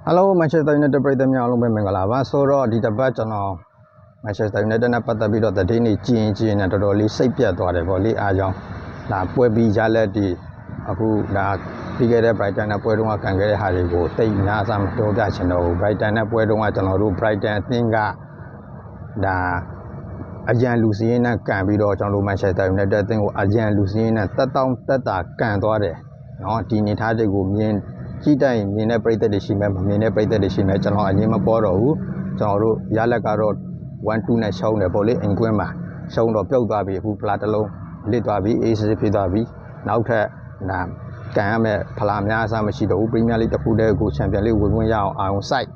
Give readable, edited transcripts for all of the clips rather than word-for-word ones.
Hello Manchester United ပြည်သူများအားလုံးပဲမင်္ဂလာပါဆိုတော့ဒီတစ်ပတ်ကျွန်တော် Manchester United နဲ့ပတ်သက်ပြီးတော့သတင်းတွေကြည့်ရင်တော်တော်လေးစိတ်ပြတ်သွားတယ်ပေါ့လေအားကြောင့်ဒါပွဲပြီးရလက်ဒီအခုဒါပြီးခဲ့တဲ့ Brighton နဲ့ပွဲတုန်းကခံခဲ့တဲ့ဟာတွေကိုတိတ်များစားမပြောပြချင်တော့ဘူး Brighton နဲ့ပွဲတုန်းကကျွန်တော်တို့ Brighton အသင်းကဒါအရန်လူစင်းနဲ့ကန်ပြီးတော့ကျွန်တော်တို့ Manchester United အသင်းကိုအရန်လူစင်းနဲ့တက်တာကန်သွားတယ်เนาะဒီနေသားတွေကိုမြင်ကြည့်တိုင်းမြင်တဲ့ပြည်သက်တွေရှိမယ်မမြင်တဲ့ပြည်သက်တွေရှိမယ်ကျွန်တော်အရင်မပေါ်တော့ဘူးကျွန်တော်တို့ရလက်ကတော့1-2နဲ့ရှုံးတယ်ပေါ့လေအင်ကွင်းမှာရှုံးတော့ပြုတ်သွားပြီအခုဖလားတစ်လုံးလစ်သွားပြီအေးစစ်ဖြစ်သွားပြီနောက်ထပ်ဒါကန်ရမယ်ဖလားများအစားမရှိတော့ဘူးပရီးမီးယားလိတစ်ခုတည်းကိုချန်ပီယံလိဝင်ခွင့်ရအောင်အာရုံစိုက်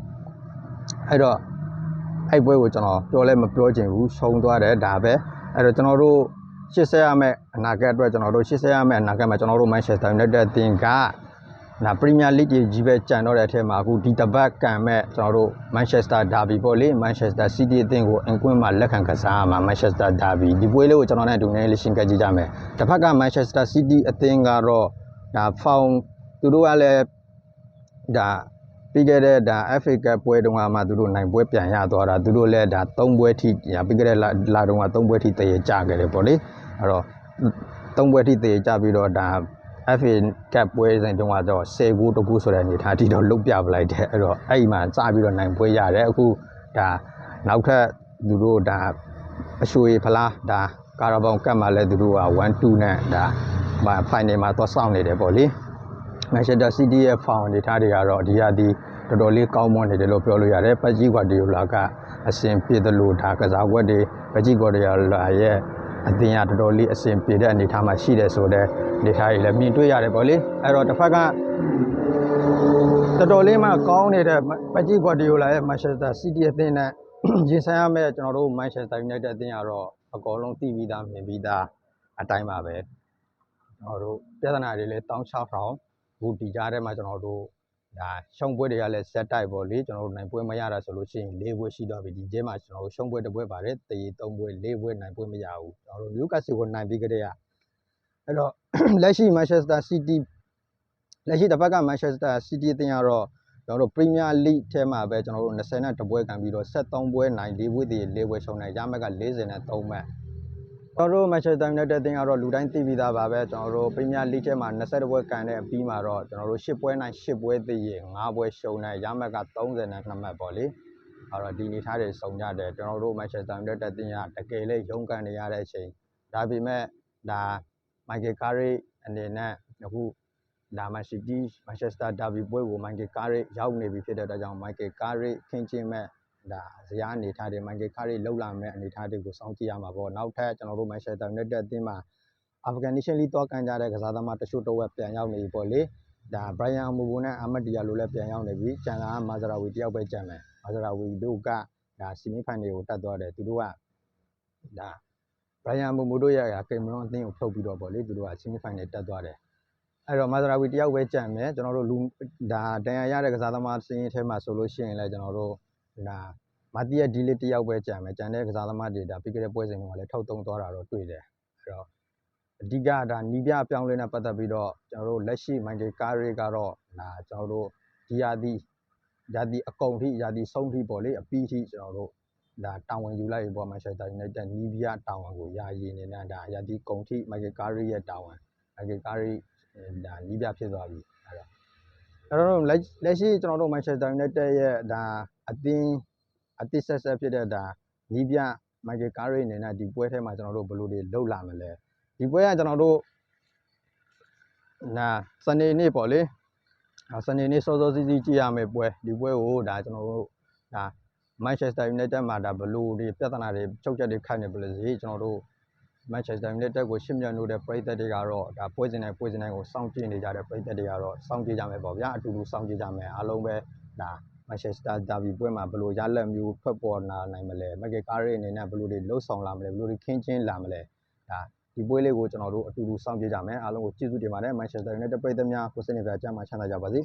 အဲ့တော့အဲ့ပွဲကိုကျွန်တော်ပြောလဲမပြောချင်ဘူးရှုံးသွားတယ်ဒါပဲအဲ့တော့ကျွန်တော်တို့ရှေ့ဆက်ရမယ့်အနာဂတ်အတွက်ကျွန်တော်တို့ရှေ့ဆက်ရမယ့်အနာဂတ်မှာကျွန်တော်တို့ Manchester United အသင်းကနာပရီးမီးယားလိကြီးပဲကြံတော့တဲ့အထက်မှာအခုဒီတပတ်ကန်မဲ့ကျွန်တော်တို့ Manchester Derby ပေါ့လေ Manchester City အသင်းကိုအင်ကွင်းမှာလက်ခံကစားရမှာ Manchester Derby ဒီပွဲလေးကိုကျွန်တော်နဲ့အတူနေလေးရှင်းပြကြည့်ကြမယ်တစ်ဖက်က Manchester City အသင်းကတော့ဒါဖောင်သူတို့ကလည်းဒါပြီးခဲ့တဲ့ဒါ FA Cup ပွဲတုန်းကမှသူတို့နိုင်ပွဲပြန်ရသွားတာသူတို့လည်းဒါ3ပွဲထိပြီးခဲ့တဲ့လာတုန်းက3ပွဲထိတရေကြခဲ့တယ်ပေါ့လေအဲ့တော့3ပွဲထိတရေကြပြီးတော့ဒါFA Cup ပွဲစဉ်တုန်းကတော့10ဂိုးတကူဆိုတဲ့အနေထားထိတော့လုတ်ပြပလိုက်တယ်အဲ့တော့အဲ့ဒီမှာစပြီးတော့နိုင်ပွဲရတယ်အခုဒါနောက်ထပ်သူတို့ဒါအရွှေဖလားဒါကာရာဘောင်ကပ်မှာလည်းသူတို့က1-2နဲ့ဒါဖိုင်နယ်မှာတော့စောင့်နေတယ်ပေါ့လေManchester City ရဲ့ foul အနေထားတွေကတော့ဒီဟာဒီတော်တော်လေးကောင်းမွန်နေတယ်လို့ပြောလို့ရတယ်ပတ်ကြီးကွာဒီလိုလာကအစဉ်ပြေတယ်လို့ဒါကစားကွက်တွေပတ်ကြီးကွာတွေလာရဲ့အသင်းကတော်တော်လေးအစဉ်ပြေတဲ့အနေထားမှာရှိတယ်ဆိုတော့အနေထားတွေလည်းမြင်တွေ့ရတယ်ပေါ့လေအဲ့တော့တစ်ဖက်ကတော်တော်လေးမှကောင်းနေတဲ့ပတ်ကြီးကွာဒီလိုလာရဲ့ Manchester City အသင်းနဲ့ရင်ဆိုင်ရမယ့်ကျွန်တော်တို့ Manchester United အသင်းကတော့အကောလုံးသိပြီးသားမြင်ပြီးသားအတိုင်းပါပဲကျွန်တော်တို့ပြဿနာတွေလည်းတောင်းချဖောင်ဘူးဒီကြားထဲမှာကျွန်တော်တို့ဒါရှုံးပွဲတွေကလည်းဆက်တိုက်ပေါ့လေကျွန်တော်တို့နိုင်ပွဲမရတာဆိုလို့ရှိရင်၄ပွဲရှိတော့ပြီဒီကျဲမှာကျွန်တော်တို့ရှုံးပွဲတစ်ပွဲပါတယ်တရီ၃ပွဲ၄ပွဲနိုင်ပွဲမရဘူးကျွန်တော်တို့ Newcastle ကိုနိုင်ပြီးကြတဲ့အဲ့တော့လက်ရှိ Manchester City လက်ရှိတစ်ဖက်က Manchester City အသင်းကတော့ကျွန်တော်တို့ Premier League ထဲမှာပဲကျွန်တော်တို့20နဲ့တပွဲကန်ပြီးတော့73ပွဲနိုင်4ပွဲတည်4ပွဲရှုံးနိုင်ရမှတ်က40နဲ့3မှတ်ကျွန်တော်တို့ Manchester United အသင်းကတော့လူတိုင်းသိပြီးသားပါပဲကျွန်တော်တို့ Premier League ထဲမှာ20ပွဲကန်တဲ့အပြီးမှာတော့ကျွန်တော်တို့10ပွဲနိုင်10ပွဲတည်ရင်5ပွဲရှုံးနိုင်ရမှတ်က32မှတ်ပေါ့လေအဲ့တော့ဒီနေထားတွေစုံကြတယ်ကျွန်တော်တို့ Manchester United အသင်းကတကယ်လေးရုန်းကန်နေရတဲ့အချိန်ဒါပေမဲ့ဒါ Michael Carrick အနေနဲ့အခုဒါမှ City Manchester Derby ပွဲကို Michael Carrick ရောက်နေပြီဖြစ်တဲ့အတွက်ကြောင့် Michael Carrick ခင်းချင်းမဲ့ဒါဇယားအနေထားတွေ Michael Carrick လောက်လာမဲ့အနေထားတွေကိုစောင့်ကြည့်ရမှာပေါ့နောက်ထပ်ကျွန်တော်တို့ Manchester United အသင်းမှာ African Nation League တော့ကန်ကြတဲ့ကစားသမားတချို့တော့ပြန်ရောက်နေပြီပေါ့လေဒါ Brian Amobo နဲ့ Ahmed Diallo လည်းပြန်ရောက်နေပြီကျန်တာက Mazraoui တယောက်ပဲကျန်မယ် Mazraoui တို့ကဒါ semi final ကိုတက်သွားတယ်သူတို့ကဒါ Brian Amobo တို့ရဲ့ကင်မရွန်အသင်းကိုဖြုတ်ပြီးတော့ပေါ့လေသူတို့က semi final တက်သွားတယ်အဲ့တော့ Mazraoui တယောက်ပဲကြံမယ်ကျွန်တော်တို့လူဒါတန်ရာရတဲ့ကစားသမားစင်းရင်ထဲမှာဆိုလို့ရှိရင်လည်းကျွန်တော်တို့ဒါမာတီယက်ဒီလီတယောက်ပဲကြံမယ်ကြံတဲ့ကစားသမားတွေဒါပြီးခဲ့တဲ့ပွဲစဉ်မှာလည်းထုတ်သုံးသွားတာတော့တွေ့တယ်အဲ့တော့အဓိကဒါနီးပြအပြောင်းလဲနဲ့ပတ်သက်ပြီးတော့ကျွန်တော်တို့လက်ရှိ Michael Carrick ကတော့ဒါကျွန်တော်တို့ဒီယာတီအကုန်ထိယာတီဆုံးထိပေါ့လေအပြီးထိကျွန်တော်တို့ဒါတာဝန်ယူလိုက်ပြီပေါ့ Manchester United နီးပြတာဝန်ကိုယာယီနေနဲ့ဒါယာတီကုန်ထိ Michael Carrick ရဲ့တာဝန် Michael Carrick ဒါနီးပြဖြစ်သွားပြီအဲ့တော့လက်ရှိကျွန်တော်တို့ Manchester United ရဲ့ဒါအသစ်ဆက်ဖြစ်တဲ့ဒါနီးပြ Michael Carrick အနေနဲ့ဒီပွဲထဲမှာကျွန်တော်တို့ဘယ်လိုတွေလှုပ်လာမလဲဒီပွဲကကျွန်တော်တို့ဒါစနေနေ့ပေါ့လေစနေနေ့စောစောစီးစီးကြည့်ရမယ့်ပွဲဒီပွဲကိုဒါကျွန်တော်တို့ဒါ Manchester United မှာဒါဘယ်လိုတွေပြဿနာတွေချုပ်ချက်တွေခတ်နေပလဲစီကျွန်တော်တို့ Manchester United ကိုရှင်းပြလို့တဲ့ပရိသတ်တွေကတော့ဒါပွဲစဉ်တိုင်းကိုစောင့်ကြည့်နေကြတဲ့ပရိသတ်တွေကတော့စောင့်ကြည့်ကြမယ်ပေါ့ဗျာအတူတူစောင့်ကြည့်ကြမယ်အားလုံးပဲဒါ Manchester Derby ပွဲမှာဘယ်လိုရလက်မျိုးထွက်ပေါ်လာနိုင်မလဲ Michael Carrick အနေနဲ့ဘယ်လိုတွေလှုပ်ဆောင်လာမလဲဘယ်လိုတွေခင်းချင်းလာမလဲဒါဒီပွဲလေးကိုကျွန်တော်တို့အတူတူစောင့်ကြည့်ကြမယ်အားလုံးကိုကျေးဇူးတင်ပါတယ် Manchester United ပရိသတ်များကိုစိတ်နှပြချမ်းသာကြပါစေ